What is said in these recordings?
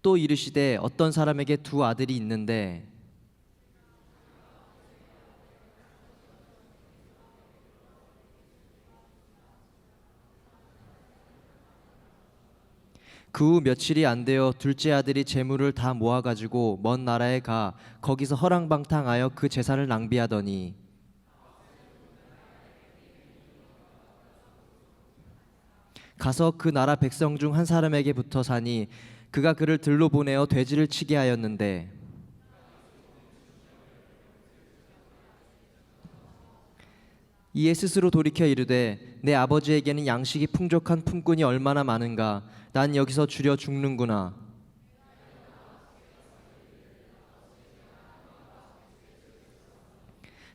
또 이르시되 어떤 사람에게 두 아들이 있는데 그 후 며칠이 안 되어 둘째 아들이 재물을 다 모아가지고 먼 나라에 가 거기서 허랑방탕하여 그 재산을 낭비하더니 가서 그 나라 백성 중 한 사람에게 붙어 사니 그가 그를 들로 보내어 돼지를 치게 하였는데 이에 스스로 돌이켜 이르되 내 아버지에게는 양식이 풍족한 품꾼이 얼마나 많은가 난 여기서 주려 죽는구나.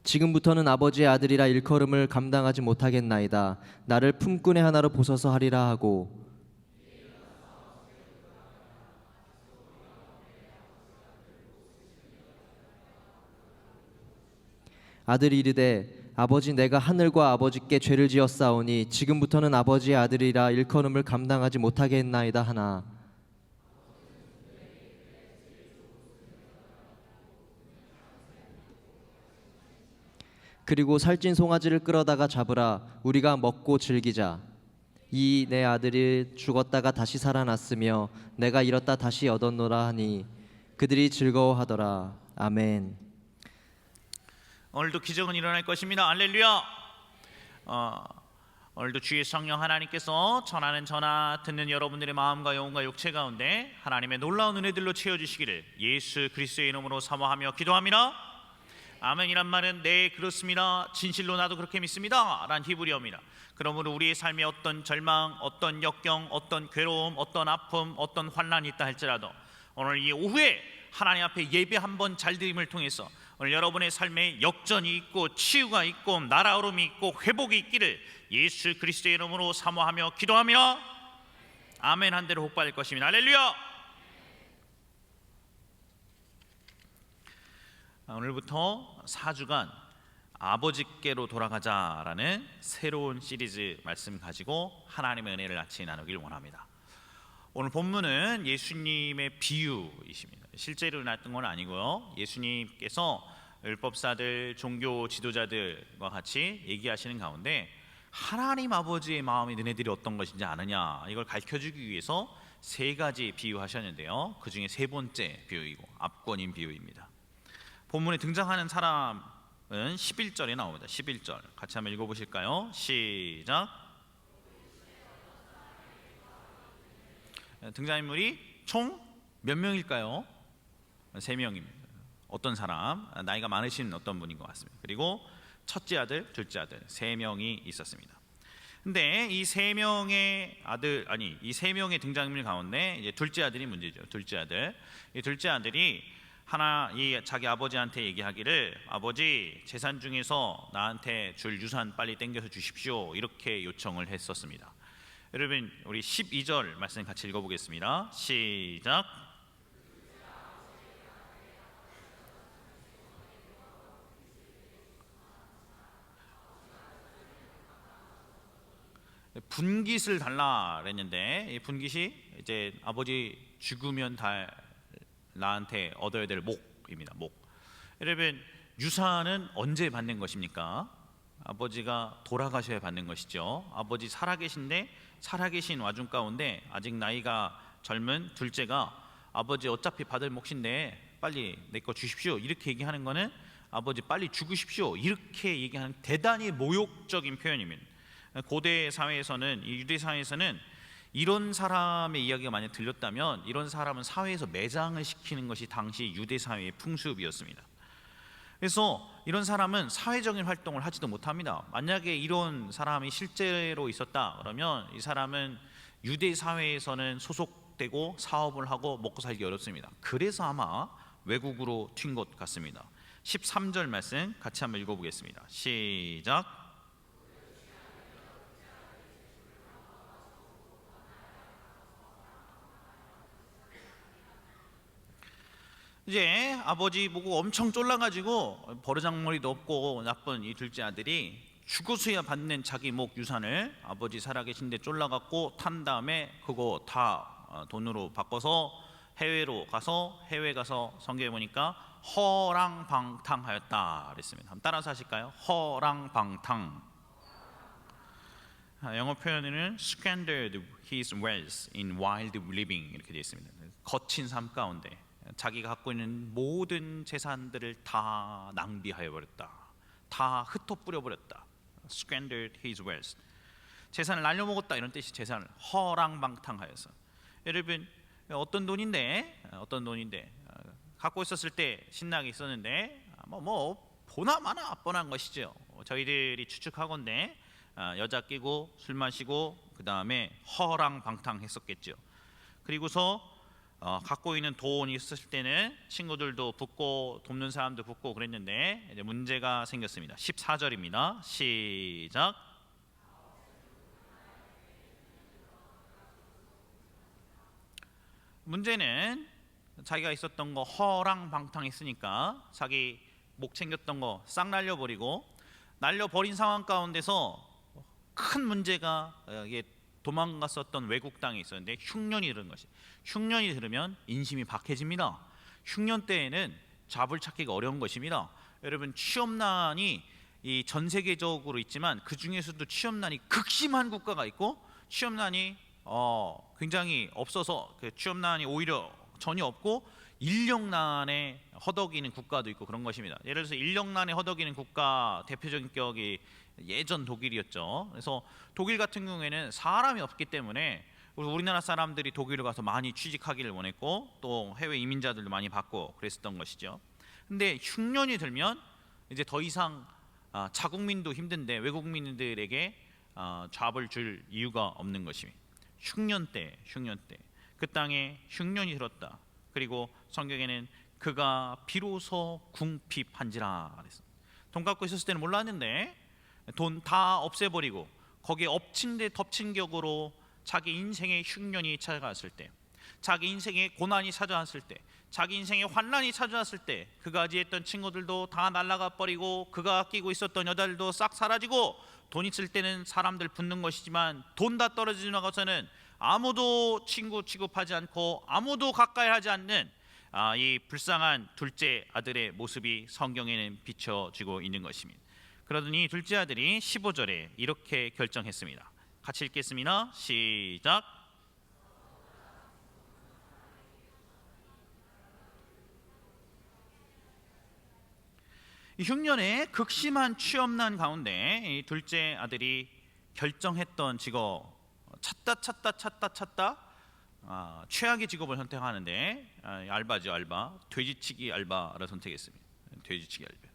지금부터는 아버지의 아들이라 일컬음을 감당하지 못하겠나이다. 나를 품꾼의 하나로 보소서 하리라 하고 아들이 이르되 아버지 내가 하늘과 아버지께 죄를 지었사오니 지금부터는 아버지의 아들이라 일컬음을 감당하지 못하겠나이다 하나 그리고 살찐 송아지를 끌어다가 잡으라 우리가 먹고 즐기자. 이 내 아들이 죽었다가 다시 살아났으며 내가 잃었다 다시 얻었노라 하니 그들이 즐거워하더라. 아멘. 오늘도 기적은 일어날 것입니다. 할렐루야. 오늘도 주의 성령 하나님께서 전하는 전화 듣는 여러분들의 마음과 영혼과 육체 가운데 하나님의 놀라운 은혜들로 채워주시기를 예수 그리스도의 이름으로 사모하며 기도합니다. 아멘이란 말은 네 그렇습니다, 진실로 나도 그렇게 믿습니다 라는 히브리어입니다. 그러므로 우리의 삶에 어떤 절망, 어떤 역경, 어떤 괴로움, 어떤 아픔, 어떤 환난이 있다 할지라도 오늘 이 오후에 하나님 앞에 예배 한번 잘 드림을 통해서 오늘 여러분의 삶에 역전이 있고 치유가 있고 날아오름이 있고 회복이 있기를 예수 그리스도의 이름으로 사모하며 기도하며 아멘 한 대로 복받을 것입니다. 할렐루야. 오늘부터 4주간 아버지께로 돌아가자라는 새로운 시리즈 말씀 가지고 하나님의 은혜를 같이 나누길 원합니다. 오늘 본문은 예수님의 비유이십니다. 실제로 일어났던 건 아니고요. 예수님께서 율법사들, 종교 지도자들과 같이 얘기하시는 가운데 하나님 아버지의 마음이 너네들이 어떤 것인지 아느냐 이걸 가르쳐주기 위해서 세 가지 비유하셨는데요. 그 중에 세 번째 비유이고 압권인 비유입니다. 본문에 등장하는 사람은 11절에 나옵니다. 11절 같이 한번 읽어보실까요? 시작. 등장인물이 총 몇 명일까요? 3명입니다. 어떤 사람, 나이가 많으신 어떤 분인 것 같습니다. 그리고 첫째 아들, 둘째 아들 3명이 있었습니다. 근데 이 3명의 아들, 이 3명의 등장인물 가운데 이제 둘째 아들이 문제죠. 둘째 아들. 이 둘째 아들이 자기 아버지한테 얘기하기를 아버지 재산 중에서 나한테 줄 유산 빨리 땡겨서 주십시오 이렇게 요청을 했었습니다. 여러분 우리 12절 말씀 같이 읽어보겠습니다. 시작. 분깃을 달라 그랬는데 이 분깃이 이제 아버지 죽으면 나한테 얻어야 될 목입니다. 목. 여러분 유산은 언제 받는 것입니까? 아버지가 돌아가셔야 받는 것이죠. 아버지 살아계신데 살아계신 와중 가운데 아직 나이가 젊은 둘째가 아버지 어차피 받을 몫인데 빨리 내 거 주십시오 이렇게 얘기하는 거는 아버지 빨리 죽으십시오 이렇게 얘기하는 대단히 모욕적인 표현입니다. 고대 사회에서는, 이 유대 사회에서는 이런 사람의 이야기가 만약 들렸다면 이런 사람은 사회에서 매장을 시키는 것이 당시 유대 사회의 풍습이었습니다. 그래서 이런 사람은 사회적인 활동을 하지도 못합니다. 만약에 이런 사람이 실제로 있었다 그러면 이 사람은 유대 사회에서는 소속되고 사업을 하고 먹고 살기 어렵습니다. 그래서 아마 외국으로 튄 것 같습니다. 13절 말씀 같이 한번 읽어보겠습니다. 시작. 이제 아버지 보고 엄청 쫄라가지고 버르장머리도 없고 나쁜 이 둘째 아들이 죽어서야 받는 자기 목 유산을 아버지 살아계신데 쫄라갖고 탄 다음에 그거 다 돈으로 바꿔서 해외 가서 성경에 보니까 허랑방탕하였다 그랬습니다. 한번 따라서 하실까요? 허랑방탕. 영어 표현에는 squandered his wealth in wild living 이렇게 되어 있습니다. 거친 삶 가운데 자기가 갖고 있는 모든 재산들을 다 낭비하여 버렸다. 다 흩어뿌려 버렸다. squandered his wealth. 재산을 날려먹었다 이런 뜻이 재산을 허랑방탕하여서. 여러분 어떤 돈인데 갖고 있었을 때 신나게 있었는데 뭐 보나 마나 뻔한 것이죠. 저희들이 추측하건대 여자 끼고 술 마시고 그 다음에 허랑방탕했었겠죠. 그리고서 갖고 있는 돈이 있었을 때는 친구들도 붙고 돕는 사람도 붙고 그랬는데 이제 문제가 생겼습니다. 14절입니다. 시작. 문제는 자기가 있었던 거 허랑방탕했으니까 자기 목 챙겼던 거 싹 날려버리고 날려버린 상황 가운데서 큰 문제가 이게 도망갔었던 외국 땅에 있었는데 흉년이 들은 것이. 흉년이 들으면 인심이 박해집니다. 흉년 때에는 잡을 찾기가 어려운 것입니다. 여러분 취업난이 이 전 세계적으로 있지만 그 중에서도 취업난이 극심한 국가가 있고 취업난이 굉장히 없어서 그 취업난이 오히려 전혀 없고 인력난에 허덕이는 국가도 있고 그런 것입니다. 예를 들어서 인력난에 허덕이는 국가 대표적인 격이 예전 독일이었죠. 그래서 독일 같은 경우에는 사람이 없기 때문에 우리나라 사람들이 독일에 가서 많이 취직하기를 원했고 또 해외 이민자들도 많이 받고 그랬었던 것이죠. 근데 흉년이 들면 이제 더 이상 자국민도 힘든데 외국민들에게 잡을 줄 이유가 없는 것입니다. 흉년 때 그 땅에 흉년이 들었다. 그리고 성경에는 그가 비로소 궁핍한지라 그랬습니다. 돈 갖고 있었을 때는 몰랐는데 돈 다 없애버리고 거기에 엎친 데 덮친 격으로 자기 인생의 흉년이 찾아갔을 때, 자기 인생의 고난이 찾아왔을 때, 자기 인생의 환난이 찾아왔을 때 그가 지했던 친구들도 다 날아가 버리고 그가 아끼고 있었던 여자들도 싹 사라지고 돈 있을 때는 사람들 붙는 것이지만 돈 다 떨어지고 나가서는 아무도 친구 취급하지 않고 아무도 가까이 하지 않는 이 불쌍한 둘째 아들의 모습이 성경에는 비춰지고 있는 것입니다. 그러더니 둘째 아들이 15절에 이렇게 결정했습니다. 같이 읽겠습니다. 시작. 이 흉년의 극심한 취업난 가운데 이 둘째 아들이 결정했던 직업 찾다 최악의 직업을 선택하는데 알바죠. 알바. 돼지치기 알바를 선택했습니다. 돼지치기 알바.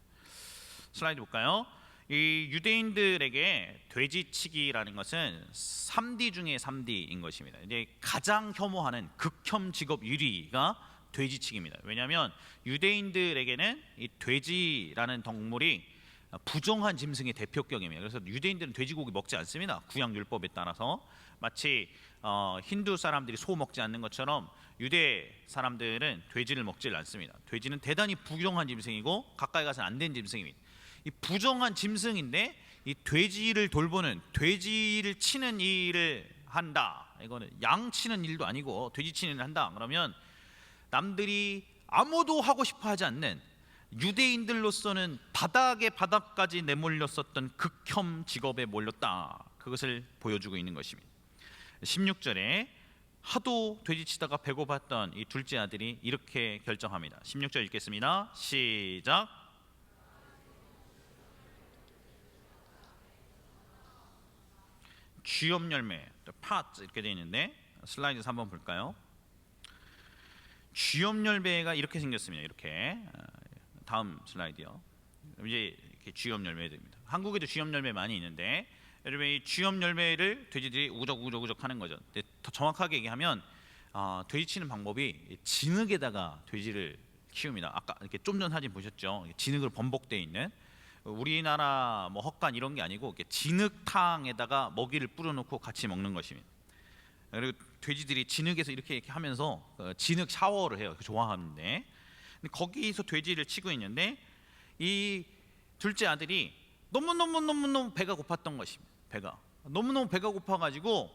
슬라이드 볼까요? 이 유대인들에게 돼지치기라는 것은 3D 중에 3D인 것입니다. 이제 가장 혐오하는 극혐 직업 1위가 돼지치기입니다. 왜냐하면 유대인들에게는 이 돼지라는 동물이 부정한 짐승의 대표격입니다. 그래서 유대인들은 돼지고기 먹지 않습니다. 구약 율법에 따라서 마치 힌두 사람들이 소 먹지 않는 것처럼 유대 사람들은 돼지를 먹지 않습니다. 돼지는 대단히 부정한 짐승이고 가까이 가서는 안 되는 짐승입니다. 이 부정한 짐승인데 이 돼지를 돌보는, 돼지를 치는 일을 한다. 이거는 양 치는 일도 아니고 돼지 치는 일을 한다. 그러면 남들이 아무도 하고 싶어 하지 않는, 유대인들로서는 바닥에 바닥까지 내몰렸었던 극혐 직업에 몰렸다. 그것을 보여주고 있는 것입니다. 16절에 하도 돼지치다가 배고팠던 이 둘째 아들이 이렇게 결정합니다. 16절 읽겠습니다. 시작. 쥐염 열매, 팥 이렇게 되어 있는데 슬라이드 3번 볼까요? 쥐염 열매가 이렇게 생겼습니다. 이렇게 다음 슬라이드요. 이제 이렇게 쥐염 열매들입니다. 한국에도 쥐염 열매 많이 있는데 여러분 이 쥐염 열매를 돼지들이 우적우적 하는 거죠. 근데 더 정확하게 얘기하면 돼지 치는 방법이 진흙에다가 돼지를 키웁니다. 아까 이렇게 좀 전 사진 보셨죠? 진흙으로 범벅되어 있는, 우리나라 뭐 헛간 이런 게 아니고 이렇게 진흙탕에다가 먹이를 뿌려놓고 같이 먹는 것입니다. 그리고 돼지들이 진흙에서 이렇게 하면서 진흙 샤워를 해요. 좋아하는데, 근데 거기서 돼지를 치고 있는데 이 둘째 아들이 너무 배가 고팠던 것입니다. 너무너무 배가 고파가지고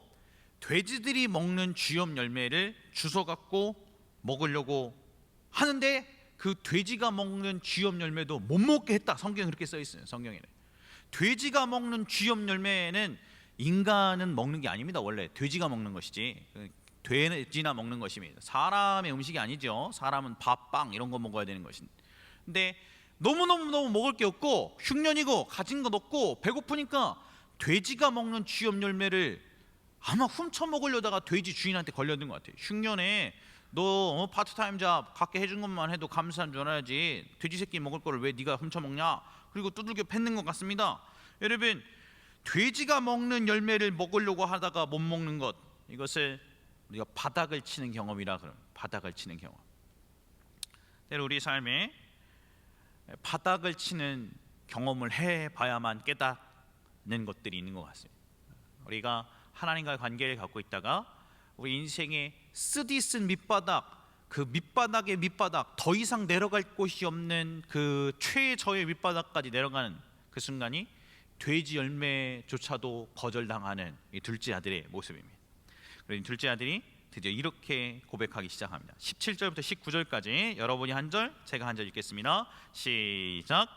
돼지들이 먹는 쥐염 열매를 주워 갖고 먹으려고 하는데 그 돼지가 먹는 쥐염 열매도 못 먹게 했다. 성경에 그렇게 써 있어요. 성경에는 돼지가 먹는 쥐염 열매는 인간은 먹는 게 아닙니다. 원래 돼지가 먹는 것이지 돼지나 먹는 것입니다. 사람의 음식이 아니죠. 사람은 밥, 빵 이런 거 먹어야 되는 것인데, 근데 너무 먹을 게 없고 흉년이고 가진 것 없고 배고프니까 돼지가 먹는 쥐염 열매를 아마 훔쳐 먹으려다가 돼지 주인한테 걸려든 것 같아요. 흉년에 너 파트타임 잡 갖게 해준 것만 해도 감사한 줄 알아야지, 돼지 새끼 먹을 거를 왜 네가 훔쳐 먹냐, 그리고 두들겨 팼는 것 같습니다. 여러분, 돼지가 먹는 열매를 먹으려고 하다가 못 먹는 것, 이것을 우리가 바닥을 치는 경험이라 그럼 바닥을 치는 경험. 때로 우리 삶에 바닥을 치는 경험을 해봐야만 깨닫는 것들이 있는 것 같습니다. 우리가 하나님과의 관계를 갖고 있다가 우리 인생의 쓰디쓴 밑바닥, 그 밑바닥의 밑바닥, 더 이상 내려갈 곳이 없는 그 최저의 밑바닥까지 내려가는 그 순간이 돼지 열매조차도 거절당하는 이 둘째 아들의 모습입니다. 그리고 둘째 아들이 드디어 이렇게 고백하기 시작합니다. 17절부터 19절까지 여러분이 한 절, 제가 한 절 읽겠습니다. 시작.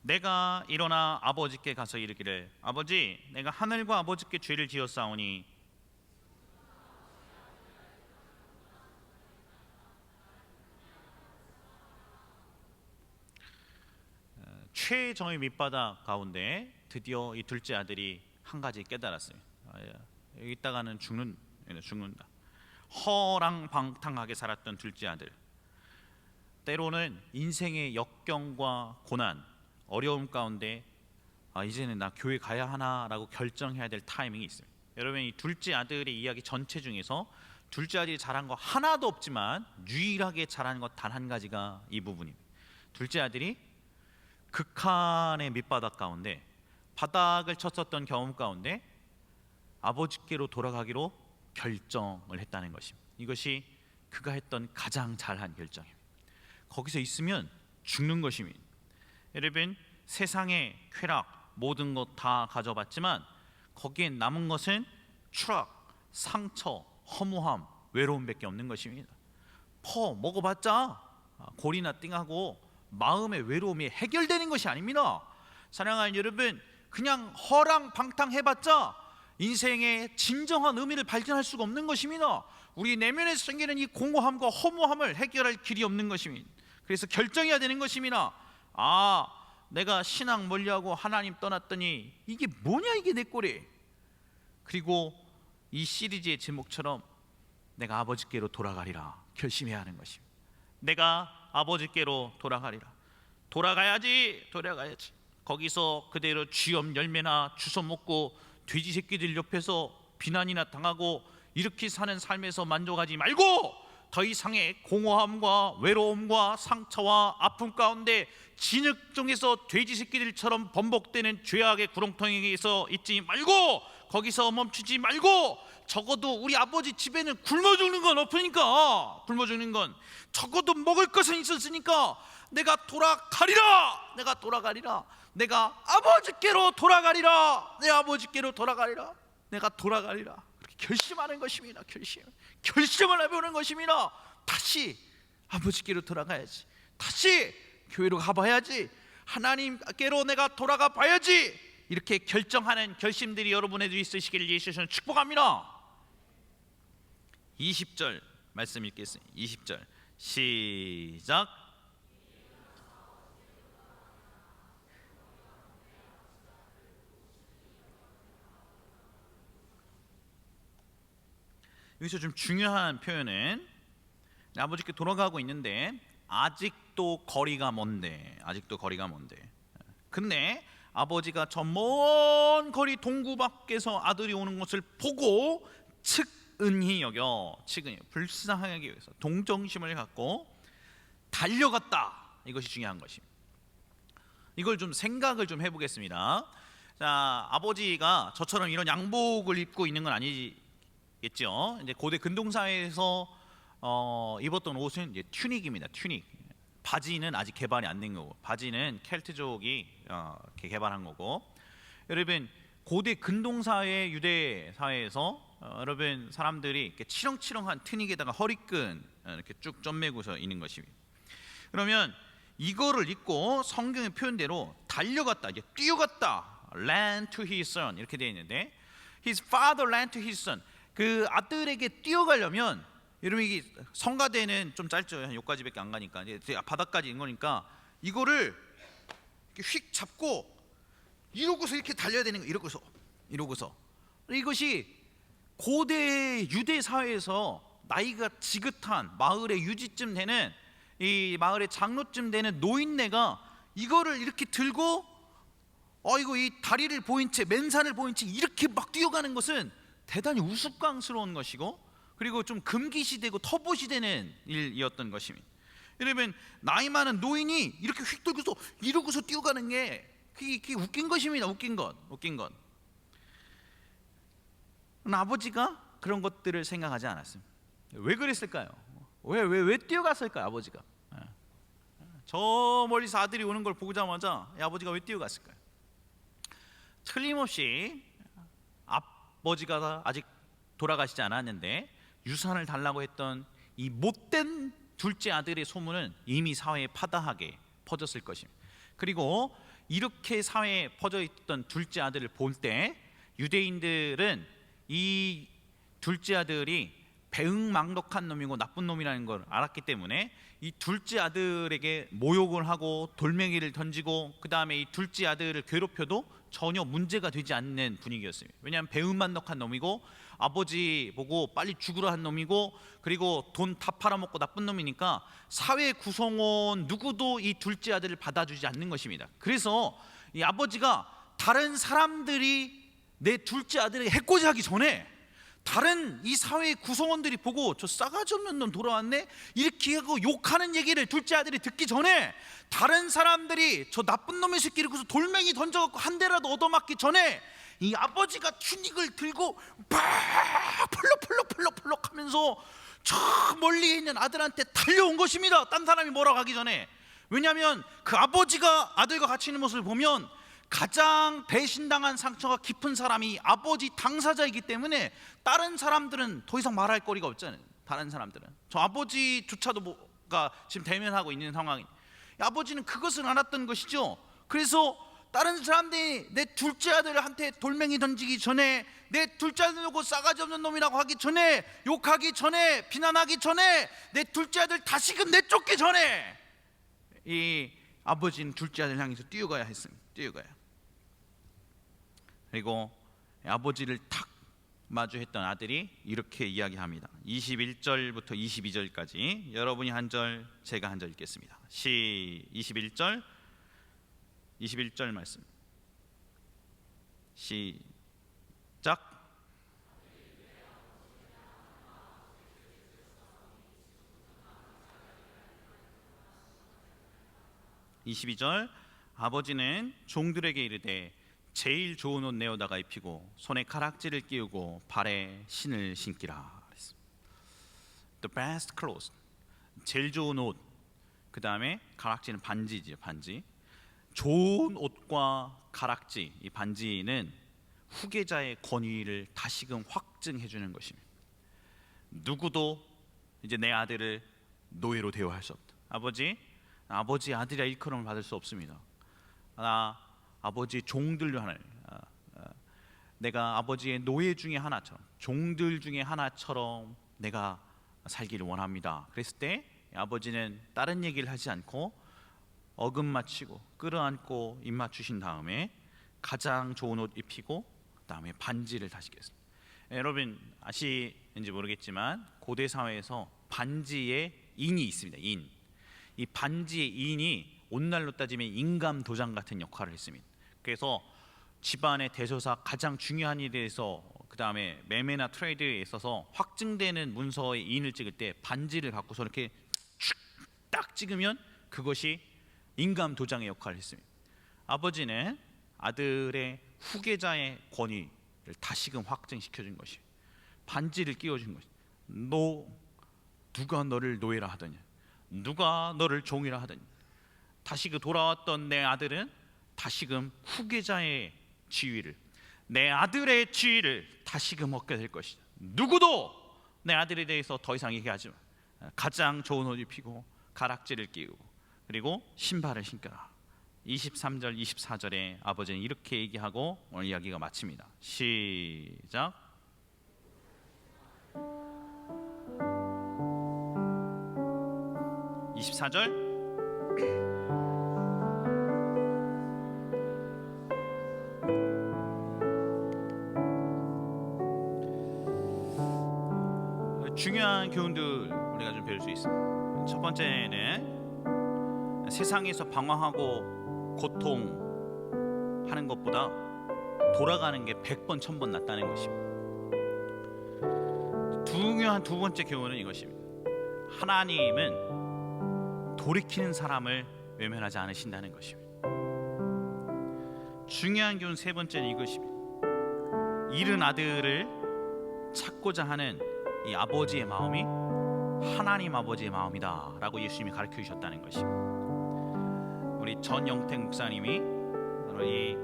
내가 일어나 아버지께 가서 이르기를, 아버지, 내가 하늘과 아버지께 죄를 지었사오니 최저의 밑바닥 가운데 드디어 이 둘째 아들이 한 가지 깨달았습니다. 여기 있다가는 죽는다. 허랑방탕하게 살았던 둘째 아들, 때로는 인생의 역경과 고난, 어려움 가운데 이제는 나 교회 가야 하나라고 결정해야 될 타이밍이 있습니다. 여러분, 이 둘째 아들의 이야기 전체 중에서 둘째 아들이 잘한 거 하나도 없지만 유일하게 잘한 것 단 한 가지가 이 부분입니다. 둘째 아들이 극한의 밑바닥 가운데, 바닥을 쳤었던 경험 가운데 아버지께로 돌아가기로 결정을 했다는 것입니다. 이것이 그가 했던 가장 잘한 결정입니다. 거기서 있으면 죽는 것입니다. 여러분, 세상의 쾌락, 모든 것 다 가져봤지만 거기에 남은 것은 추락, 상처, 허무함, 외로움밖에 없는 것입니다. 먹어봤자 골이나 띵하고 마음의 외로움이 해결되는 것이 아닙니다. 사랑하는 여러분, 그냥 허랑방탕해봤자 인생의 진정한 의미를 발견할 수가 없는 것입니다. 우리 내면에서 생기는 이 공허함과 허무함을 해결할 길이 없는 것입니다. 그래서 결정해야 되는 것입니다. 내가 신앙 멀리하고 하나님 떠났더니 이게 뭐냐, 이게 내 꼴이. 그리고 이 시리즈의 제목처럼 내가 아버지께로 돌아가리라 결심해야 하는 것입니다. 내가 아버지께로 돌아가야지. 거기서 그대로 쥐염 열매나 주워 먹고 돼지 새끼들 옆에서 비난이나 당하고 이렇게 사는 삶에서 만족하지 말고 더 이상의 공허함과 외로움과 상처와 아픔 가운데 진흙 중에서 돼지 새끼들처럼 번복되는 죄악의 구렁텅이에서 있지 말고, 거기서 멈추지 말고, 적어도 우리 아버지 집에는 굶어 죽는 건 없으니까, 굶어 죽는 건 적어도 먹을 것은 있었으니까 내가 돌아가리라. 내가 아버지께로 돌아가리라. 내가 돌아가리라. 그렇게 결심하는 것입니다. 결심을 해보는 것입니다. 다시 아버지께로 돌아가야지. 다시 교회로 가봐야지. 하나님께로 내가 돌아가 봐야지. 이렇게 결정하는 결심들이 여러분에도 있으시기를 예수님은 축복합니다. 20절 말씀 읽겠습니다. 20절 시작. 여기서 좀 중요한 표현은 아버지께 돌아가고 있는데 아직도 거리가 먼데. 근데 아버지가 저 먼 거리 동구 밖에서 아들이 오는 것을 보고 측은히 여겨, 불쌍하게 여겨서 동정심을 갖고 달려갔다. 이것이 중요한 것입니다. 이걸 좀 생각을 좀 해보겠습니다. 자, 아버지가 저처럼 이런 양복을 입고 있는 건 아니겠죠. 이제 고대 근동사회에서 입었던 옷은 이제 튜닉입니다. 튜닉. 바지는 아직 개발이 안 된 거고, 바지는 켈트족이 이렇게 개발한 거고, 여러분 고대 근동사회 유대 사회에서 여러분 사람들이 이렇게 치렁치렁한 트닉에다가 허리끈 이렇게 쭉 점매고서 있는 것입니다. 그러면 이거를 입고 성경의 표현대로 달려갔다, 이제 뛰어갔다, ran to his son 이렇게 되어 있는데, his father ran to his son, 그 아들에게 뛰어가려면, 여러분 이게 성가대는 좀 짧죠, 한 여기까지밖에 안 가니까, 이제 바닥까지 있는 거니까 이거를 이렇게 휙 잡고 이러고서 이렇게 달려야 되는 거, 이러고서 이것이 고대 유대 사회에서 나이가 지긋한 마을의 유지쯤 되는, 이 마을의 장로쯤 되는 노인네가 이거를 이렇게 들고 이거 이 다리를 보인 채, 맨산을 보인 채 이렇게 막 뛰어가는 것은 대단히 우스꽝스러운 것이고, 그리고 좀 금기시되고 터부시되는 일이었던 것입니다. 여러분 나이 많은 노인이 이렇게 휙 돌고서 이러고서 뛰어가는 게 그게 웃긴 것입니다. 웃긴 것. 아버지가 그런 것들을 생각하지 않았습니다. 왜 그랬을까요? 왜 뛰어갔을까요? 아버지가 저 멀리서 아들이 오는 걸 보자마자 아버지가 왜 뛰어갔을까요? 틀림없이 아버지가 아직 돌아가시지 않았는데 유산을 달라고 했던 이 못된 둘째 아들의 소문은 이미 사회에 파다하게 퍼졌을 것입니다. 그리고 이렇게 사회에 퍼져 있던 둘째 아들을 볼 때 유대인들은 이 둘째 아들이 배은망덕한 놈이고 나쁜 놈이라는 걸 알았기 때문에 이 둘째 아들에게 모욕을 하고 돌멩이를 던지고, 그 다음에 이 둘째 아들을 괴롭혀도 전혀 문제가 되지 않는 분위기였습니다. 왜냐하면 배은망덕한 놈이고 아버지 보고 빨리 죽으라 한 놈이고, 그리고 돈 다 팔아먹고 나쁜 놈이니까 사회 구성원 누구도 이 둘째 아들을 받아주지 않는 것입니다. 그래서 이 아버지가 다른 사람들이 내 둘째 아들에게 해코지하기 전에, 다른 이 사회 구성원들이 보고 저 싸가지 없는 놈 돌아왔네 이렇게 하고 욕하는 얘기를 둘째 아들이 듣기 전에, 다른 사람들이 저 나쁜 놈의 새끼 이러고서 돌멩이 던져갖고 한 대라도 얻어맞기 전에 이 아버지가 튜닉을 들고 팍 펄럭 하면서 저 멀리 있는 아들한테 달려온 것입니다. 딴 사람이 뭐라고 하기 전에. 왜냐하면 그 아버지가 아들과 같이 있는 모습을 보면 가장 배신당한 상처가 깊은 사람이 아버지 당사자이기 때문에 다른 사람들은 더 이상 말할 거리가 없잖아요. 다른 사람들은 저 아버지조차도 뭐가 지금 대면하고 있는 상황이, 아버지는 그것을 알았던 것이죠. 그래서 다른 사람들이 내 둘째 아들한테 돌멩이 던지기 전에, 내 둘째 아들 보고 싸가지 없는 놈이라고 하기 전에, 욕하기 전에, 비난하기 전에, 내 둘째 아들 다시금 내쫓기 전에 이 아버지는 둘째 아들 향해서 뛰어가야 했습니다. 뛰어가야. 그리고 아버지를 탁 마주했던 아들이 이렇게 이야기합니다. 21절부터 22절까지 여러분이 한 절, 제가 한 절 읽겠습니다. 21절 말씀 시작. (22절) 아버지는 종들에게 이르되 제일 좋은 옷 내어다가 입히고 손에 가락지를 끼우고 발에 신을 신기라. The best clothes, 제일 좋은 옷. 그 다음에 가락지는 반지지요, 반지. 좋은 옷과 가락지, 이 반지는 후계자의 권위를 다시금 확증해 주는 것입니다. 누구도 이제 내 아들을 노예로 대우할 수 없다. 아버지 아들이라 일컬음을 받을 수 없습니다. 아버지 종들로 하나님, 내가 아버지의 노예 중에 하나처럼, 종들 중에 하나처럼 내가 살기를 원합니다. 그랬을 때 아버지는 다른 얘기를 하지 않고 어금 맞추고 끌어안고 입 맞추신 다음에 가장 좋은 옷 입히고 그 다음에 반지를 다시 꼈습니다. 여러분 아시는지 모르겠지만 고대 사회에서 반지에 인이 있습니다. 이 반지의 인이 오늘날로 따지면 인감 도장 같은 역할을 했습니다. 그래서 집안의 대소사 가장 중요한 일에 대해서, 그 다음에 매매나 트레이드에 있어서 확증되는 문서의 인을 찍을 때 반지를 갖고서 이렇게 딱 찍으면 그것이 인감 도장의 역할을 했습니다. 아버지는 아들의 후계자의 권위를 다시금 확증시켜준 것이, 반지를 끼워준 것이. 누가 너를 노예라 하더냐, 누가 너를 종이라 하더냐. 다시 그 돌아왔던 내 아들은 다시금 후계자의 지위를, 내 아들의 지위를 다시금 얻게 될 것이다. 누구도 내 아들에 대해서 더 이상 얘기하지 마. 가장 좋은 옷 입히고 가락지를 끼우고 그리고 신발을 신겨라. 23절 24절에 아버지는 이렇게 얘기하고 오늘 이야기가 마칩니다. 시작. (24절) 중요한 교훈들 우리가 좀 배울 수 있습니다. 첫 번째는 세상에서 방황하고 고통하는 것보다 돌아가는 게 100번 1000번 낫다는 것입니다. 중요한 두 번째 교훈은 이것입니다. 하나님은 돌이키는 사람을 외면하지 않으신다는 것입니다. 중요한 교훈 세 번째는 이것입니다. 잃은 아들을 찾고자 하는 이 아버지의 마음이 하나님 아버지의 마음이다 라고 예수님이 가르쳐 주셨다는 것입니다. 우리 전영택 목사님이 이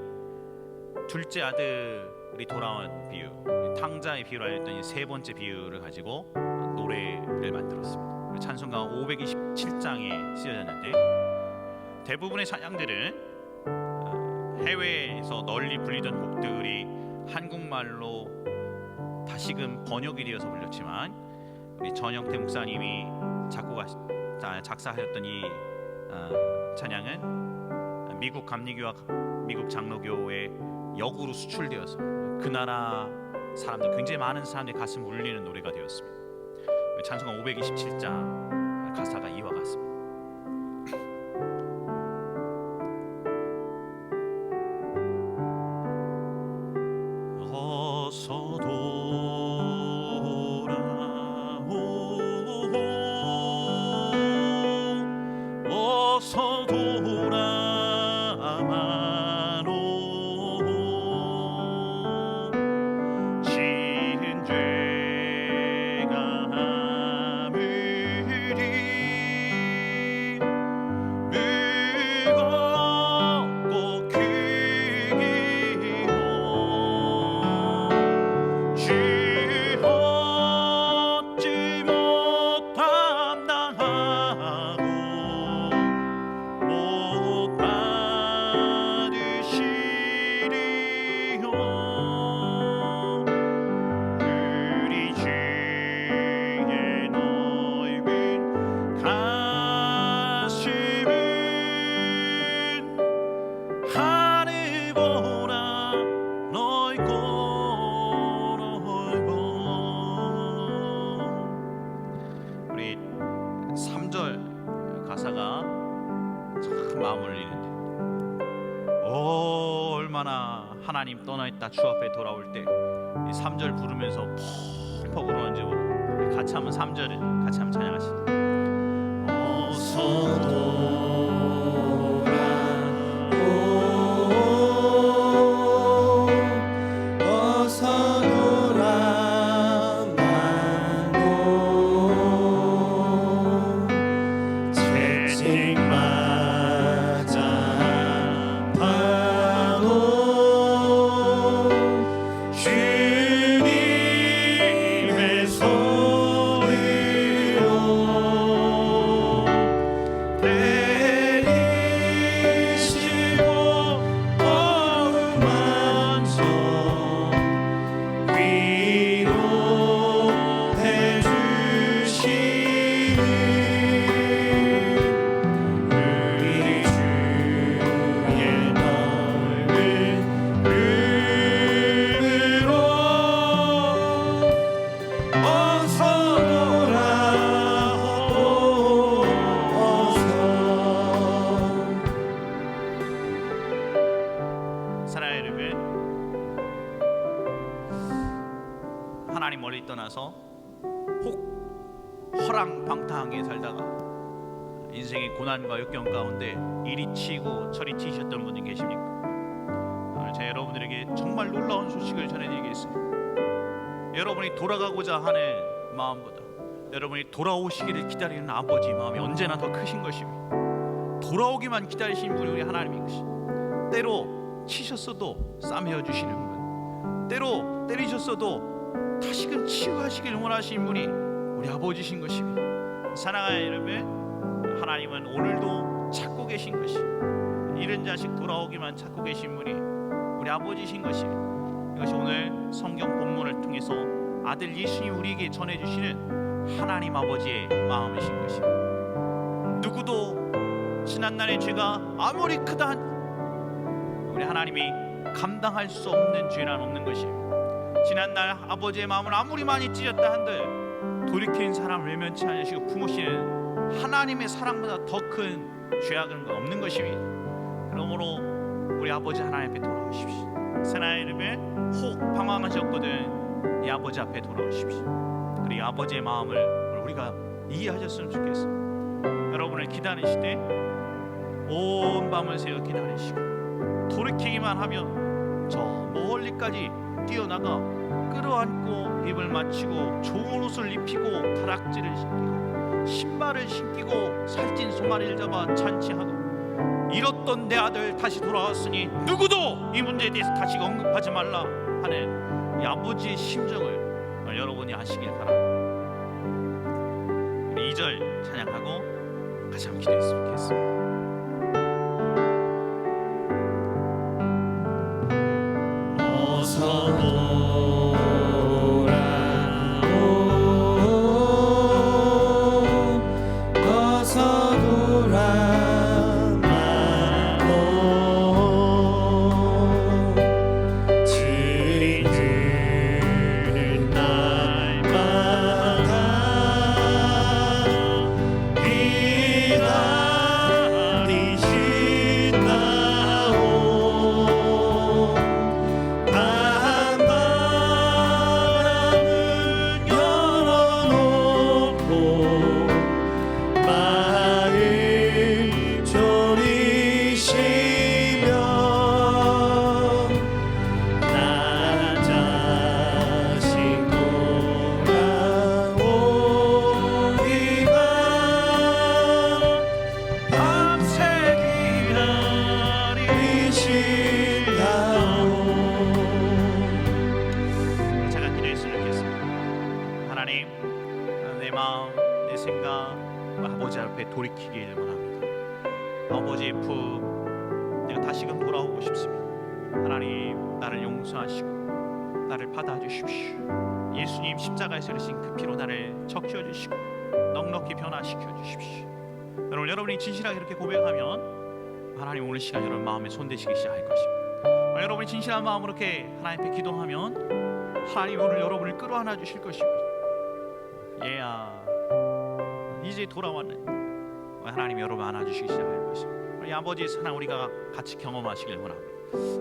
둘째 아들이 돌아온 비유, 탕자의 비유를 알렸던 이 세 번째 비유를 가지고 노래를 만들었습니다. 찬송가 527장에 쓰여졌는데 대부분의 찬양들은 해외에서 널리 불리던 곡들이 한국말로 다시금 번역이 되어서 불렸지만 우리 전영태 목사님이 작사하셨던 이 찬양은 미국 감리교와 미국 장로교의 역으로 수출되어서 그 나라 사람들, 굉장히 많은 사람들의 가슴을 울리는 노래가 되었습니다. 찬송가 527장 가사가 이와 같습니다. 어서 얼마나 하나님 떠나있다 주 앞에 돌아올 때 3절 부르면서 퍽퍽 울었는지 모르고 같이 한번 3절을 같이 한번 찬양하시죠. 하나님 멀리 떠나서 허랑방탕하게 살다가 인생의 고난과 역경 가운데 이리 치고 저리 치셨던 분이 계십니까? 오늘 제가 여러분들에게 정말 놀라운 소식을 전해드리겠습니다. 여러분이 돌아가고자 하는 마음보다 여러분이 돌아오시기를 기다리는 아버지 마음이 언제나 더 크신 것입니다. 돌아오기만 기다리신 분이 우리 하나님인 것입니다. 때로 치셨어도 싸매어 주시는 분, 때로 때리셨어도 다시금 치유하시길 원하시는 분이 우리 아버지신 것입니다. 사랑하는 여러분, 하나님은 오늘도 찾고 계신 것이, 잃은 자식 돌아오기만 찾고 계신 분이 우리 아버지신 것입니다. 이것이 오늘 성경 본문을 통해서 아들 예수님 우리에게 전해주시는 하나님 아버지의 마음이신 것입니다. 누구도 지난날의 죄가 아무리 크다 우리 하나님이 감당할 수 없는 죄란 없는 것입니다. 지난날 아버지의 마음을 아무리 많이 찢었다 한들 돌이킨 사람을 외면치 않으시고 품으시는 하나님의 사랑보다 더 큰 죄악은 없는 것입니다. 그러므로 우리 아버지 하나님 앞에 돌아오십시오. 사랑하는 여러분, 혹 방황하셨거든 이 아버지 앞에 돌아오십시오. 그리고 아버지의 마음을 우리가 이해하셨으면 좋겠습니다. 여러분을 기다리실 때 온 밤을 새워 기다리시고 돌이키기만 하면 저 멀리까지 뛰어나가 끌어안고 입을 맞추고 좋은 옷을 입히고 다락지를 신기고 신발을 신기고 살찐 송아리를 잡아 잔치하고 잃었던 내 아들 다시 돌아왔으니 누구도 이 문제에 대해서 다시 언급하지 말라 하는 이 아버지의 심정을 여러분이 아시길 바랍니다. 우리 2절 찬양하고 같이 한번 기도했으면 좋겠습니다. 아버지 앞에 돌이키길 원합니다. 아버지의 품 내가 다시금 돌아오고 싶습니다. 하나님 나를 용서하시고 나를 받아주십시오. 예수님 십자가에서 흘리신 그 피로 나를 적셔 주시고 넉넉히 변화시켜 주십시오. 여러분, 여러분이 진실하게 이렇게 고백하면 하나님 오늘 시간 여러분 마음에 손대시기 시작할 것입니다. 여러분이 진실한 마음으로 이렇게 하나님 앞에 기도하면 하나님 오늘 여러분을 끌어안아 주실 것입니다. 얘야 이제 돌아왔는데 하나님이 여러분 안아주시기 시작할 것입니다. 우리 아버지의 사랑 우리가 같이 경험하시길 원합니다.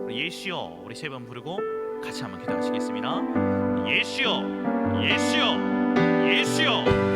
우리 예수여 우리 세 번 부르고 같이 한번 기도하시겠습니다. 예수여 예수여 예수여